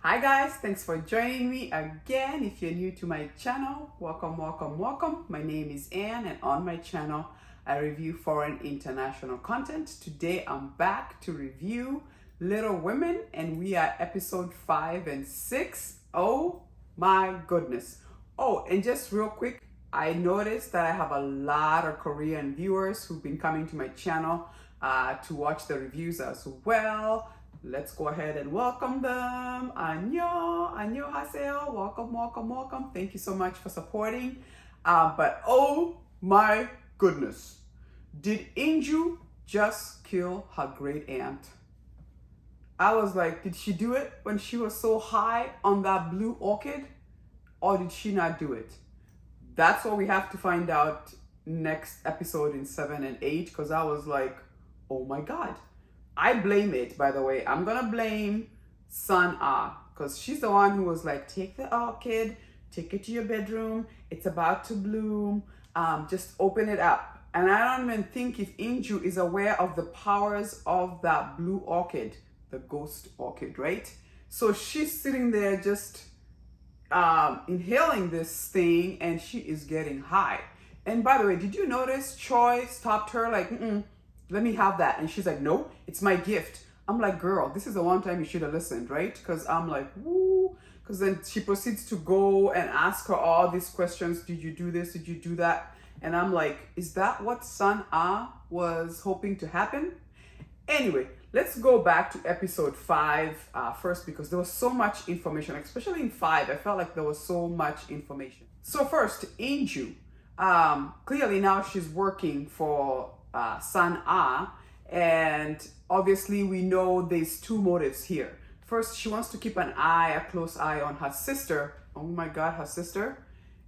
Hi guys, thanks for joining me again. If you're new to my channel, welcome. My name is Anne, and on my channel I review foreign international content. Today I'm back to review Little Women, and we are episode 5 and 6. Oh my goodness. Oh, and just real quick, I noticed that I have a lot of Korean viewers who've been coming to my channel to watch the reviews as well. Let's go ahead and welcome them. 안녕하세요. Welcome. Thank you so much for supporting. But oh my goodness, did Inju just kill her great aunt? I was like, did she do it when she was so high on that blue orchid? Or did she not do it? That's what we have to find out next episode in 7 and 8, because I was like, oh my God. I blame it, by the way. I'm gonna blame Sun Ah, because she's the one who was like, take the orchid, take it to your bedroom, it's about to bloom, just open it up. And I don't even think if Inju is aware of the powers of that blue orchid, the ghost orchid, right? So she's sitting there just inhaling this thing, and she is getting high. And by the way, did you notice Choi stopped her like, let me have that? And she's like, no, it's my gift. I'm like, girl, this is the one time you should have listened, right? Because I'm like, woo. Because then she proceeds to go and ask her all these questions. Did you do this? Did you do that? And I'm like, is that what Sun Ah was hoping to happen? Anyway, let's go back to episode 5 first, because there was so much information, especially in 5. I felt like there was so much information. So first, Inju. Clearly now she's working for Sun Ah, and obviously we know there's two motives here. First, she wants to keep a close eye on her sister. Oh my God, her sister.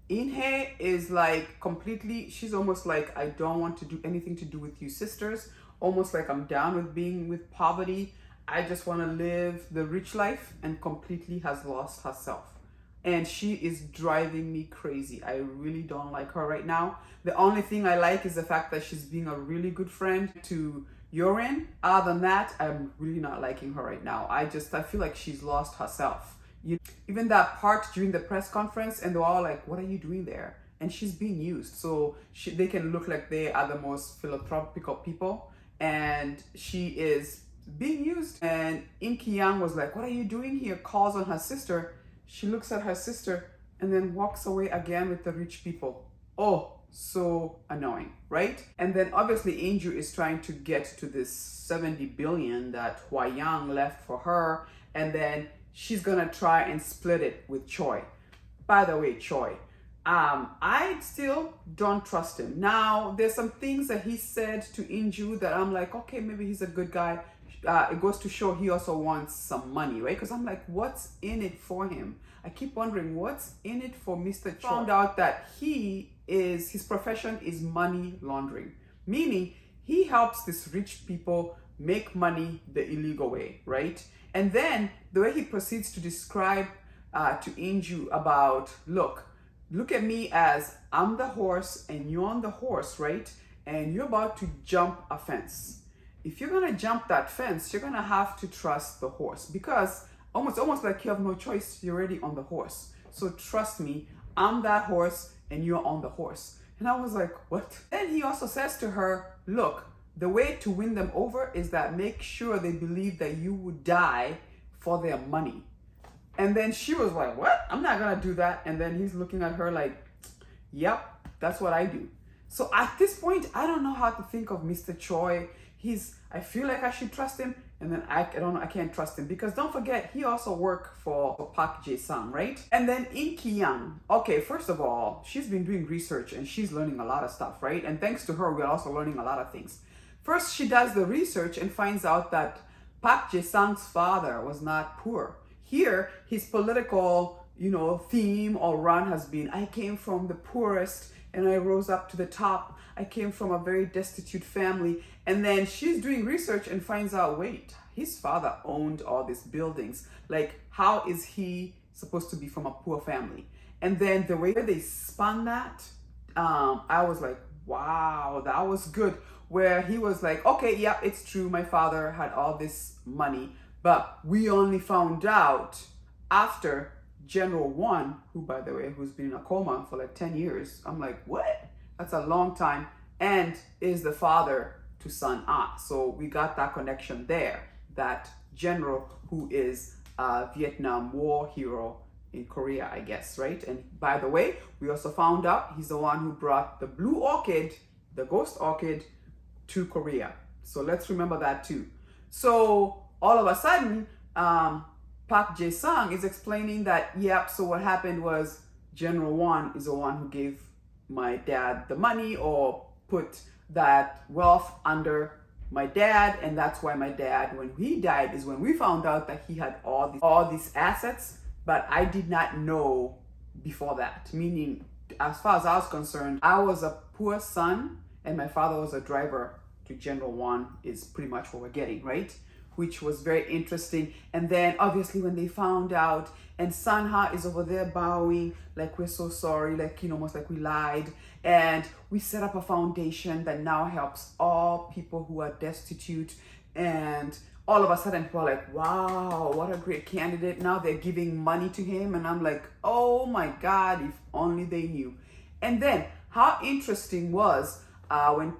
Inhe is like completely, she's almost like, I don't want to do anything to do with you sisters. Almost like I'm down with being with poverty. I just want to live the rich life, and completely has lost herself. And she is driving me crazy. I really don't like her right now. The only thing I like is the fact that she's being a really good friend to Yorin. Other than that, I'm really not liking her right now. I feel like she's lost herself. Even that part during the press conference, and they're all like, what are you doing there? And she's being used. So they can look like they are the most philanthropical people. And she is being used. And Im Ki-young was like, what are you doing here? Calls on her sister. She looks at her sister and then walks away again with the rich people. Oh, so annoying, right? And then obviously Inju is trying to get to this 70 billion that Hwa-young left for her. And then she's gonna try and split it with Choi. By the way, Choi, I still don't trust him. Now, there's some things that he said to Inju that I'm like, okay, maybe he's a good guy. It goes to show he also wants some money, right? Because I'm like, what's in it for him? I keep wondering, what's in it for Mr. Choi? Found out that his profession is money laundering, meaning he helps these rich people make money the illegal way, right? And then the way he proceeds to describe to Inju about, look at me as I'm the horse and you're on the horse, right? And you're about to jump a fence. If you're gonna jump that fence, you're gonna have to trust the horse, because almost like you have no choice. You're already on the horse. So trust me, I'm that horse and you're on the horse. And I was like, what? Then he also says to her, look, the way to win them over is that make sure they believe that you would die for their money. And then she was like, what? I'm not gonna do that. And then he's looking at her like, yep, that's what I do. So at this point, I don't know how to think of Mr. Choi. I feel like I should trust him, and then I don't know, I can't trust him, because don't forget, he also worked for Park Jae-sang, right? And then Im Ki-young. Okay, first of all, she's been doing research and she's learning a lot of stuff, right? And thanks to her, we're also learning a lot of things. First, she does the research and finds out that Park Jae-sang's father was not poor. Here, his political, theme or run has been, I came from the poorest and I rose up to the top. I came from a very destitute family. And then she's doing research and finds out, wait, his father owned all these buildings. Like, how is he supposed to be from a poor family? And then the way they spun that, I was like, wow, that was good. Where he was like, okay, yeah, it's true, my father had all this money, but we only found out after General One, who, by the way, who's been in a coma for like 10 years. I'm like, what? That's a long time. And is the father to Sun Ah. So we got that connection there. That general who is a Vietnam War hero in Korea, I guess, right? And by the way, we also found out he's the one who brought the blue orchid, the ghost orchid, to Korea. So let's remember that too. So all of a sudden, Park Jae-sung is explaining that, yep, so what happened was General Won is the one who gave my dad the money or put that wealth under my dad, and that's why my dad, when he died, is when we found out that he had all these assets, but I did not know before that. Meaning, as far as I was concerned, I was a poor son and my father was a driver to General Won is pretty much what we're getting, right? Which was very interesting. And then obviously when they found out, and Sanha is over there bowing like we're so sorry, like, you know, almost like we lied. And we set up a foundation that now helps all people who are destitute. And all of a sudden people are like, wow, what a great candidate. Now they're giving money to him. And I'm like, oh my God, if only they knew. And then how interesting was when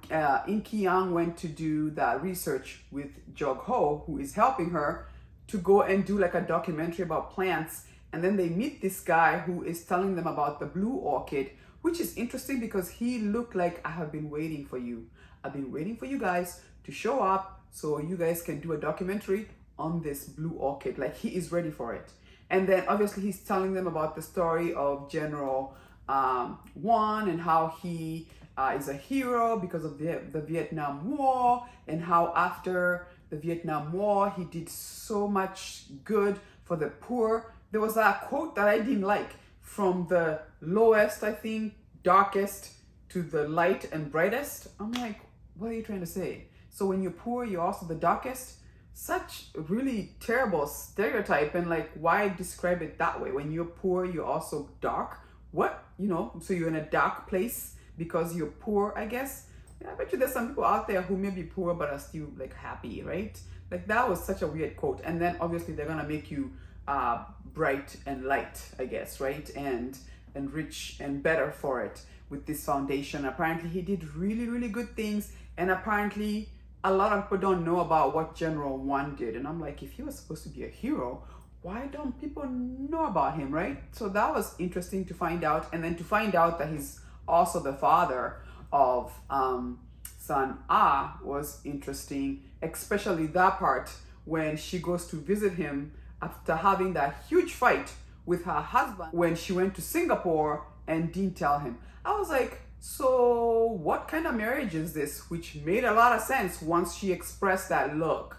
In Ki-young went to do that research with Jog Ho, who is helping her to go and do like a documentary about plants. And then they meet this guy who is telling them about the blue orchid, which is interesting because he looked like, I have been waiting for you. I've been waiting for you guys to show up so you guys can do a documentary on this blue orchid. Like he is ready for it. And then obviously he's telling them about the story of General Won and how he is a hero because of the Vietnam War, and how after the Vietnam War he did so much good for the poor. There was a quote that I didn't like, from the lowest, I think, darkest to the light and brightest. I'm like, what are you trying to say? So when you're poor, you're also the darkest? Such a really terrible stereotype, and like, why describe it that way? When you're poor, you're also dark? What? You know, so you're in a dark place because you're poor, I guess. Yeah, I bet you there's some people out there who may be poor but are still like happy, right? Like that was such a weird quote. And then obviously they're gonna make you bright and light, I guess, right? And rich and better for it with this foundation. Apparently he did really, really good things, and apparently a lot of people don't know about what General Won did. And I'm like, if he was supposed to be a hero, why don't people know about him, right? So that was interesting to find out. And then to find out that he's also the father of Sun Ah was interesting, especially that part when she goes to visit him after having that huge fight with her husband when she went to Singapore and didn't tell him. I was like, so what kind of marriage is this? Which made a lot of sense once she expressed that, look,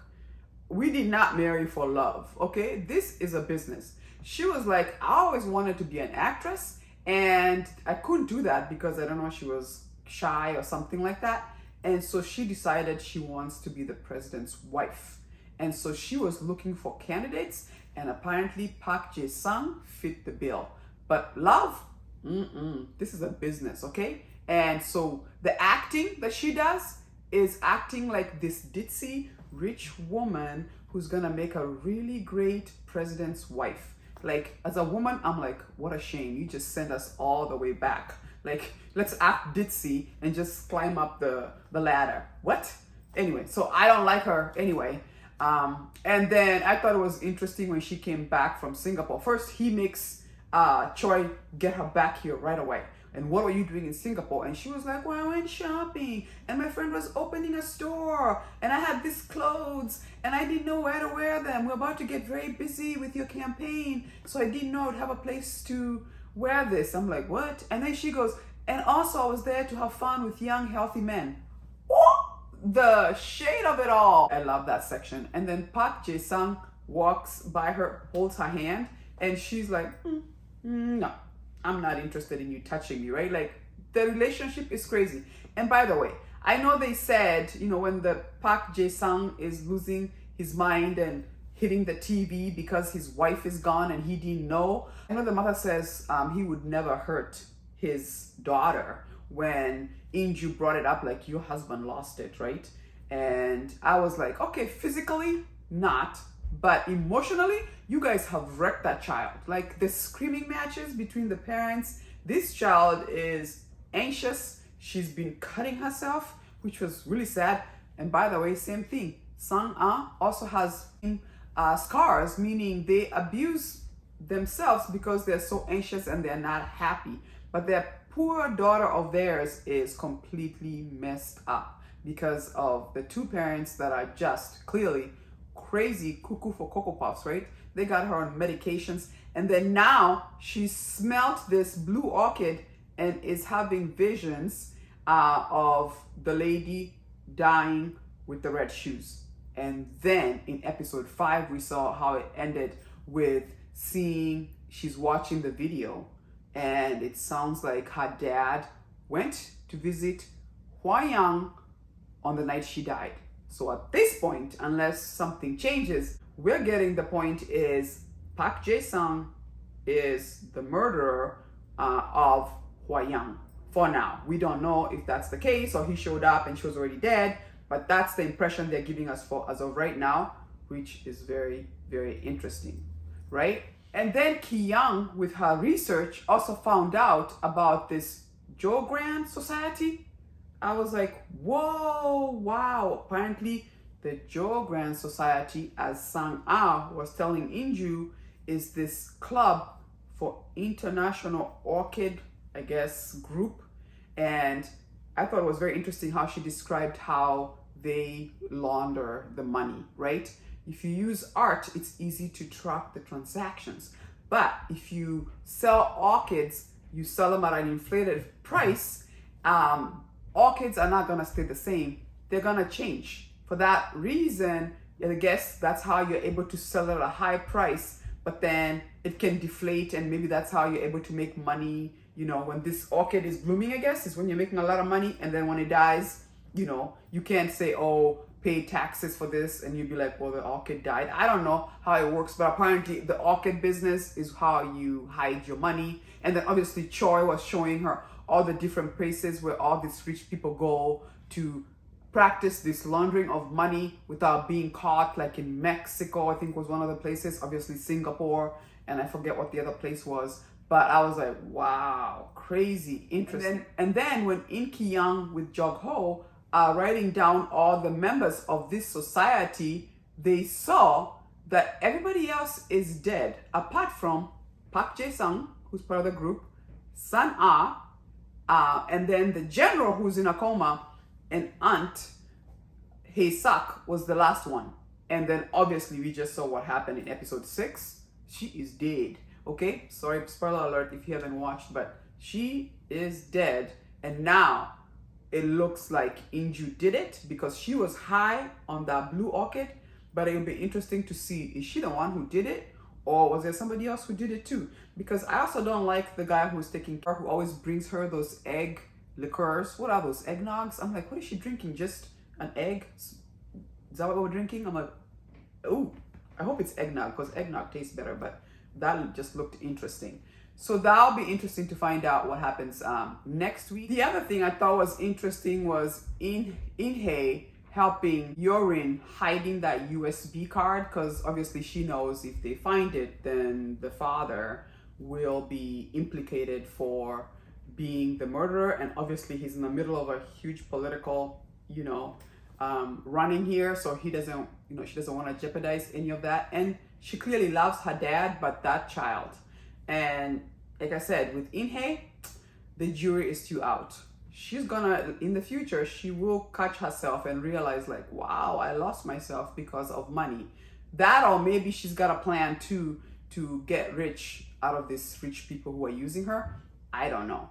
we did not marry for love, okay? This is a business. She was like, I always wanted to be an actress, and I couldn't do that because I don't know, she was shy or something like that. And so she decided she wants to be the president's wife. And so she was looking for candidates, and apparently Park Jae-sung fit the bill. But love, this is a business, okay? And so the acting that she does is acting like this ditzy rich woman who's gonna make a really great president's wife. Like, as a woman, I'm like, what a shame. You just send us all the way back. Like, let's act ditzy and just climb up the ladder. What? Anyway, so I don't like her anyway. And then I thought it was interesting when she came back from Singapore. First, he makes Choi get her back here right away. And what were you doing in Singapore? And she was like, well, I went shopping and my friend was opening a store and I had these clothes and I didn't know where to wear them. We're about to get very busy with your campaign, so I didn't know I'd have a place to wear this. I'm like, what? And then she goes, and also I was there to have fun with young, healthy men. The shade of it all. I love that section. And then Park Jae-sung walks by her, holds her hand, and she's like, no, I'm not interested in you touching me, right? Like, the relationship is crazy. And by the way, I know they said, you know, when the Park Jae-sung is losing his mind and hitting the TV because his wife is gone and he didn't know. I know the mother says he would never hurt his daughter when Inju brought it up, like, your husband lost it, right? And I was like, okay, physically, not, but emotionally, you guys have wrecked that child. Like the screaming matches between the parents. This child is anxious. She's been cutting herself, which was really sad. And by the way, same thing. Sang-ah also has scars, meaning they abuse themselves because they're so anxious and they're not happy. But their poor daughter of theirs is completely messed up because of the two parents that are just clearly crazy cuckoo for Cocoa Puffs, right? They got her on medications, and then now she smelt this blue orchid and is having visions of the lady dying with the red shoes. And then in episode 5, we saw how it ended with seeing she's watching the video, and it sounds like her dad went to visit Hua-young on the night she died. So at this point, unless something changes, we're getting the point is Park Jae-sung is the murderer of Hua-young. For now, we don't know if that's the case or he showed up and she was already dead, but that's the impression they're giving us for as of right now, which is very, very interesting, right? And then Ki-young, with her research, also found out about this Jogran Society. I was like, whoa, wow. Apparently, the Jogran Society, as Sang-ah was telling Inju, is this club for international orchid, I guess, group. And I thought it was very interesting how she described how they launder the money, right? If you use art, it's easy to track the transactions. But if you sell orchids, you sell them at an inflated price, orchids are not gonna stay the same. They're gonna change. For that reason, I guess that's how you're able to sell it at a high price, but then it can deflate, and maybe that's how you're able to make money. You know, when this orchid is blooming, I guess, is when you're making a lot of money, and then when it dies, you know, you can't say, oh, pay taxes for this, and you'd be like, well, the orchid died. I don't know how it works, but apparently the orchid business is how you hide your money. And then obviously Choi was showing her all the different places where all these rich people go to practice this laundering of money without being caught, like in Mexico, I think was one of the places, obviously Singapore, and I forget what the other place was. But I was like, wow, crazy, interesting. And then when In Ki-young with Jog-ho are writing down all the members of this society, they saw that everybody else is dead, apart from Park Jae-sung, who's part of the group, Sang-ah, and then the general who's in a coma, and Aunt Hae-sak was the last one. And then obviously we just saw what happened in episode 6. She is dead. Okay, sorry, spoiler alert if you haven't watched, but she is dead. And now it looks like Inju did it because she was high on that blue orchid. But it will be interesting to see, is she the one who did it, or was there somebody else who did it too? Because I also don't like the guy who's taking care, who always brings her those egg liqueurs. What are those, eggnogs? I'm like, what is she drinking? Just an egg? Is that what we're drinking? I'm like, oh, I hope it's eggnog, because eggnog tastes better, but that just looked interesting. So that'll be interesting to find out what happens next week. The other thing I thought was interesting was In-hae helping Yorin hiding that USB card, because obviously she knows if they find it, then the father will be implicated for being the murderer. And obviously he's in the middle of a huge political, running here, so he doesn't, she doesn't want to jeopardize any of that. And she clearly loves her dad, but that child. And like I said, with In-hae, the jury is still out. She's gonna, in the future, she will catch herself and realize like, wow, I lost myself because of money. That, or maybe she's got a plan to get rich out of these rich people who are using her. I don't know.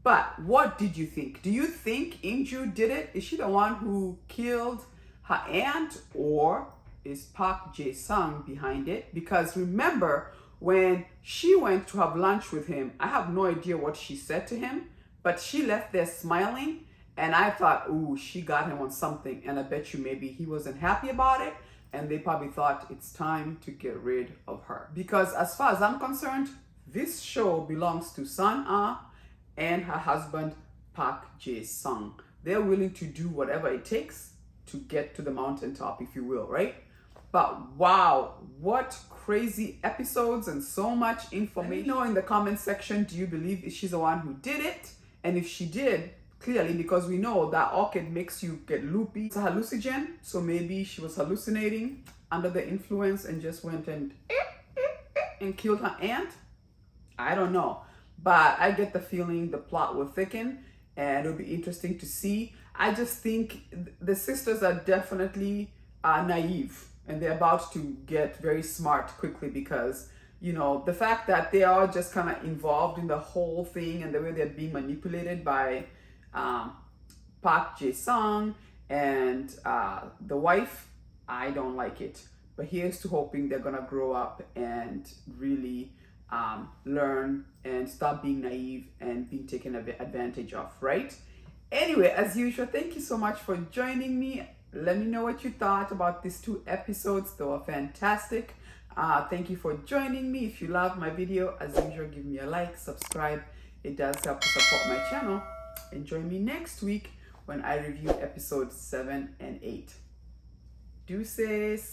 But what did you think? Do you think Inju did it? Is she the one who killed her aunt, or is Park Jae-sung behind it? Because remember, when she went to have lunch with him, I have no idea what she said to him, but she left there smiling, and I thought, ooh, she got him on something, and I bet you maybe he wasn't happy about it, and they probably thought it's time to get rid of her. Because as far as I'm concerned, this show belongs to Sang-ah and her husband, Park Jae-sung. They're willing to do whatever it takes to get to the mountaintop, if you will, right? But wow, what crazy episodes and so much information. Let me know in the comment section, do you believe she's the one who did it? And if she did, clearly, because we know that orchid makes you get loopy. It's a hallucinogen, so maybe she was hallucinating under the influence and just went and killed her aunt. I don't know, but I get the feeling the plot will thicken and it'll be interesting to see. I just think the sisters are definitely naive, and they're about to get very smart quickly because, you know, the fact that they are just kind of involved in the whole thing and the way they're being manipulated by Park Jae-sung and the wife, I don't like it. But here's to hoping they're gonna grow up and really learn and stop being naive and being taken advantage of, right? Anyway, as usual, thank you so much for joining me. Let me know what you thought about these 2 episodes. They were fantastic. Thank you for joining me. If you love my video, as usual, give me a like, subscribe. It does help to support my channel. And join me next week when I review episodes 7 and 8. Deuces.